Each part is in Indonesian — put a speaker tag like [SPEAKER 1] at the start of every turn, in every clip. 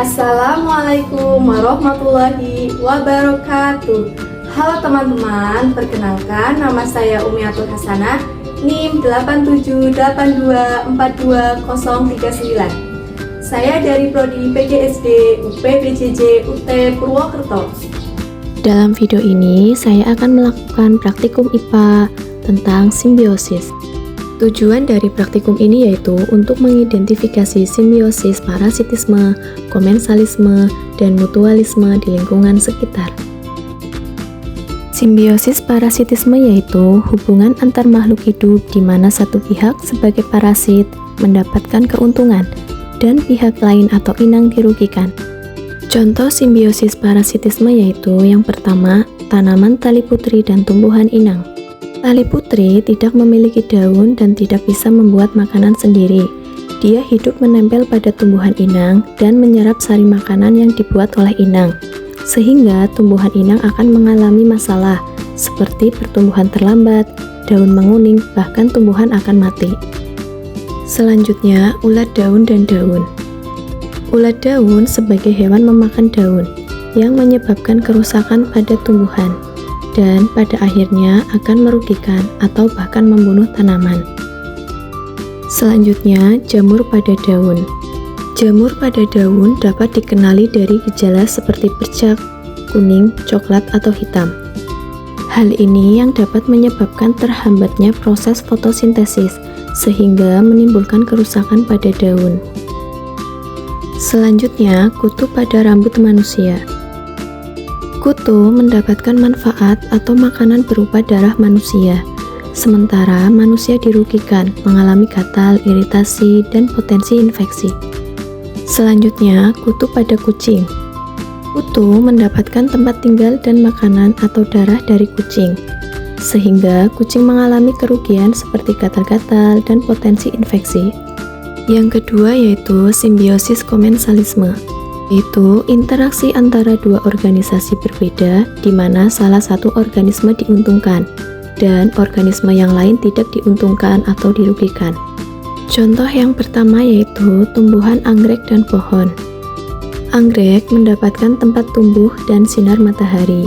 [SPEAKER 1] Assalamualaikum warahmatullahi wabarakatuh. Halo teman-teman, perkenalkan nama saya Umiatul Hasanah, NIM 87824239. Saya dari Prodi PGSD UPBJJ UT Purwokerto.
[SPEAKER 2] Dalam video ini, saya akan melakukan praktikum IPA tentang simbiosis. Tujuan dari praktikum ini yaitu untuk mengidentifikasi simbiosis parasitisme, komensalisme, dan mutualisme di lingkungan sekitar. Simbiosis parasitisme yaitu hubungan antar makhluk hidup di mana satu pihak sebagai parasit mendapatkan keuntungan dan pihak lain atau inang dirugikan. Contoh simbiosis parasitisme yaitu yang pertama, tanaman tali putri dan tumbuhan inang. Tali putri tidak memiliki daun dan tidak bisa membuat makanan sendiri. Dia hidup menempel pada tumbuhan inang dan menyerap sari makanan yang dibuat oleh inang, sehingga tumbuhan inang akan mengalami masalah seperti pertumbuhan terlambat, daun menguning, bahkan tumbuhan akan mati. Selanjutnya, ulat daun dan daun. Ulat daun sebagai hewan memakan daun yang menyebabkan kerusakan pada tumbuhan dan pada akhirnya akan merugikan atau bahkan membunuh tanaman. Selanjutnya, jamur pada daun. Jamur pada daun dapat dikenali dari gejala seperti bercak, kuning, coklat, atau hitam. Hal ini yang dapat menyebabkan terhambatnya proses fotosintesis sehingga menimbulkan kerusakan pada daun. Selanjutnya, kutu pada rambut manusia. Kutu mendapatkan manfaat atau makanan berupa darah manusia, sementara manusia dirugikan, mengalami gatal, iritasi, dan potensi infeksi. Selanjutnya, kutu pada kucing. Kutu mendapatkan tempat tinggal dan makanan atau darah dari kucing, sehingga kucing mengalami kerugian seperti gatal-gatal dan potensi infeksi. Yang kedua yaitu simbiosis komensalisme, yaitu interaksi antara dua organisasi berbeda di mana salah satu organisme diuntungkan dan organisme yang lain tidak diuntungkan atau dirugikan. Contoh yang pertama yaitu tumbuhan anggrek dan pohon. Anggrek mendapatkan tempat tumbuh dan sinar matahari,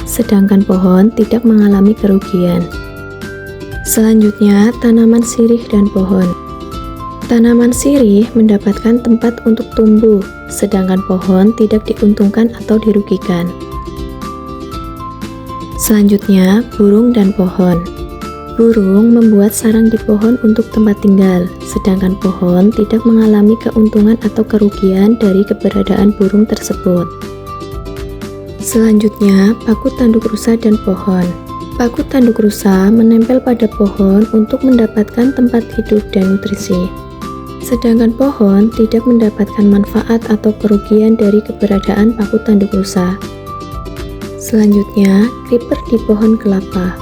[SPEAKER 2] sedangkan pohon tidak mengalami kerugian. Selanjutnya, tanaman sirih dan pohon. Tanaman sirih mendapatkan tempat untuk tumbuh, sedangkan pohon tidak diuntungkan atau dirugikan. Selanjutnya, burung dan pohon. Burung membuat sarang di pohon untuk tempat tinggal, sedangkan pohon tidak mengalami keuntungan atau kerugian dari keberadaan burung tersebut. Selanjutnya, paku tanduk rusa dan pohon. Paku tanduk rusa menempel pada pohon untuk mendapatkan tempat hidup dan nutrisi, sedangkan pohon tidak mendapatkan manfaat atau kerugian dari keberadaan paku tanduk rusa. Selanjutnya, creeper di pohon kelapa.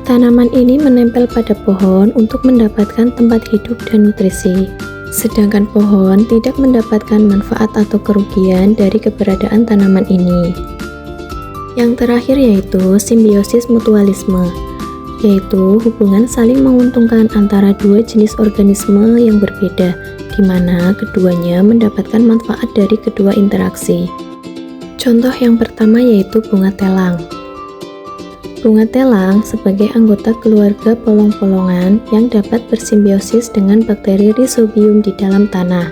[SPEAKER 2] Tanaman ini menempel pada pohon untuk mendapatkan tempat hidup dan nutrisi, sedangkan pohon tidak mendapatkan manfaat atau kerugian dari keberadaan tanaman ini. Yang terakhir yaitu simbiosis mutualisme, yaitu hubungan saling menguntungkan antara dua jenis organisme yang berbeda, di mana keduanya mendapatkan manfaat dari kedua interaksi. Contoh yang pertama yaitu bunga telang. Bunga telang sebagai anggota keluarga polong-polongan yang dapat bersimbiosis dengan bakteri Rhizobium di dalam tanah.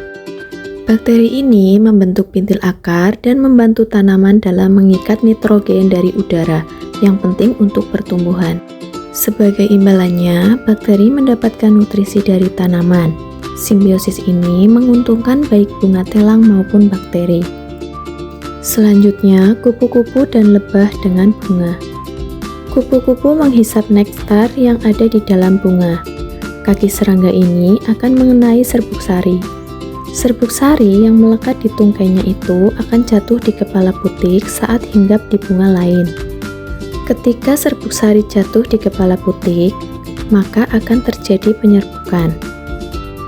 [SPEAKER 2] Bakteri ini membentuk pintil akar dan membantu tanaman dalam mengikat nitrogen dari udara yang penting untuk pertumbuhan. Sebagai imbalannya, bakteri mendapatkan nutrisi dari tanaman. Simbiosis ini menguntungkan baik bunga telang maupun bakteri. Selanjutnya, kupu-kupu dan lebah dengan bunga. Kupu-kupu menghisap nektar yang ada di dalam bunga. Kaki serangga ini akan mengenai serbuk sari. Serbuk sari yang melekat di tungkainya itu akan jatuh di kepala putik saat hinggap di bunga lain. Ketika serbuk sari jatuh di kepala putik, maka akan terjadi penyerbukan.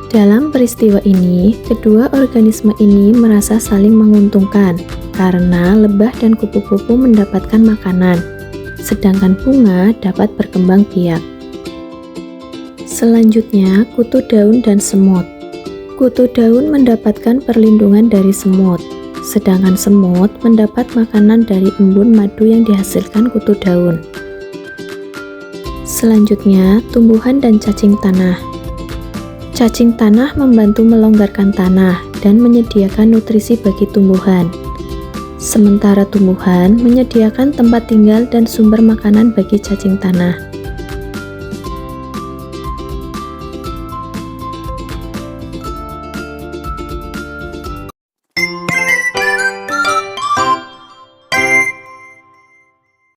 [SPEAKER 2] Dalam peristiwa ini, kedua organisme ini merasa saling menguntungkan karena lebah dan kupu-kupu mendapatkan makanan, sedangkan bunga dapat berkembang biak. Selanjutnya, kutu daun dan semut. Kutu daun mendapatkan perlindungan dari semut, sedangkan semut mendapat makanan dari embun madu yang dihasilkan kutu daun. Selanjutnya, tumbuhan dan cacing tanah. Cacing tanah membantu melonggarkan tanah dan menyediakan nutrisi bagi tumbuhan. Sementara tumbuhan menyediakan tempat tinggal dan sumber makanan bagi cacing tanah.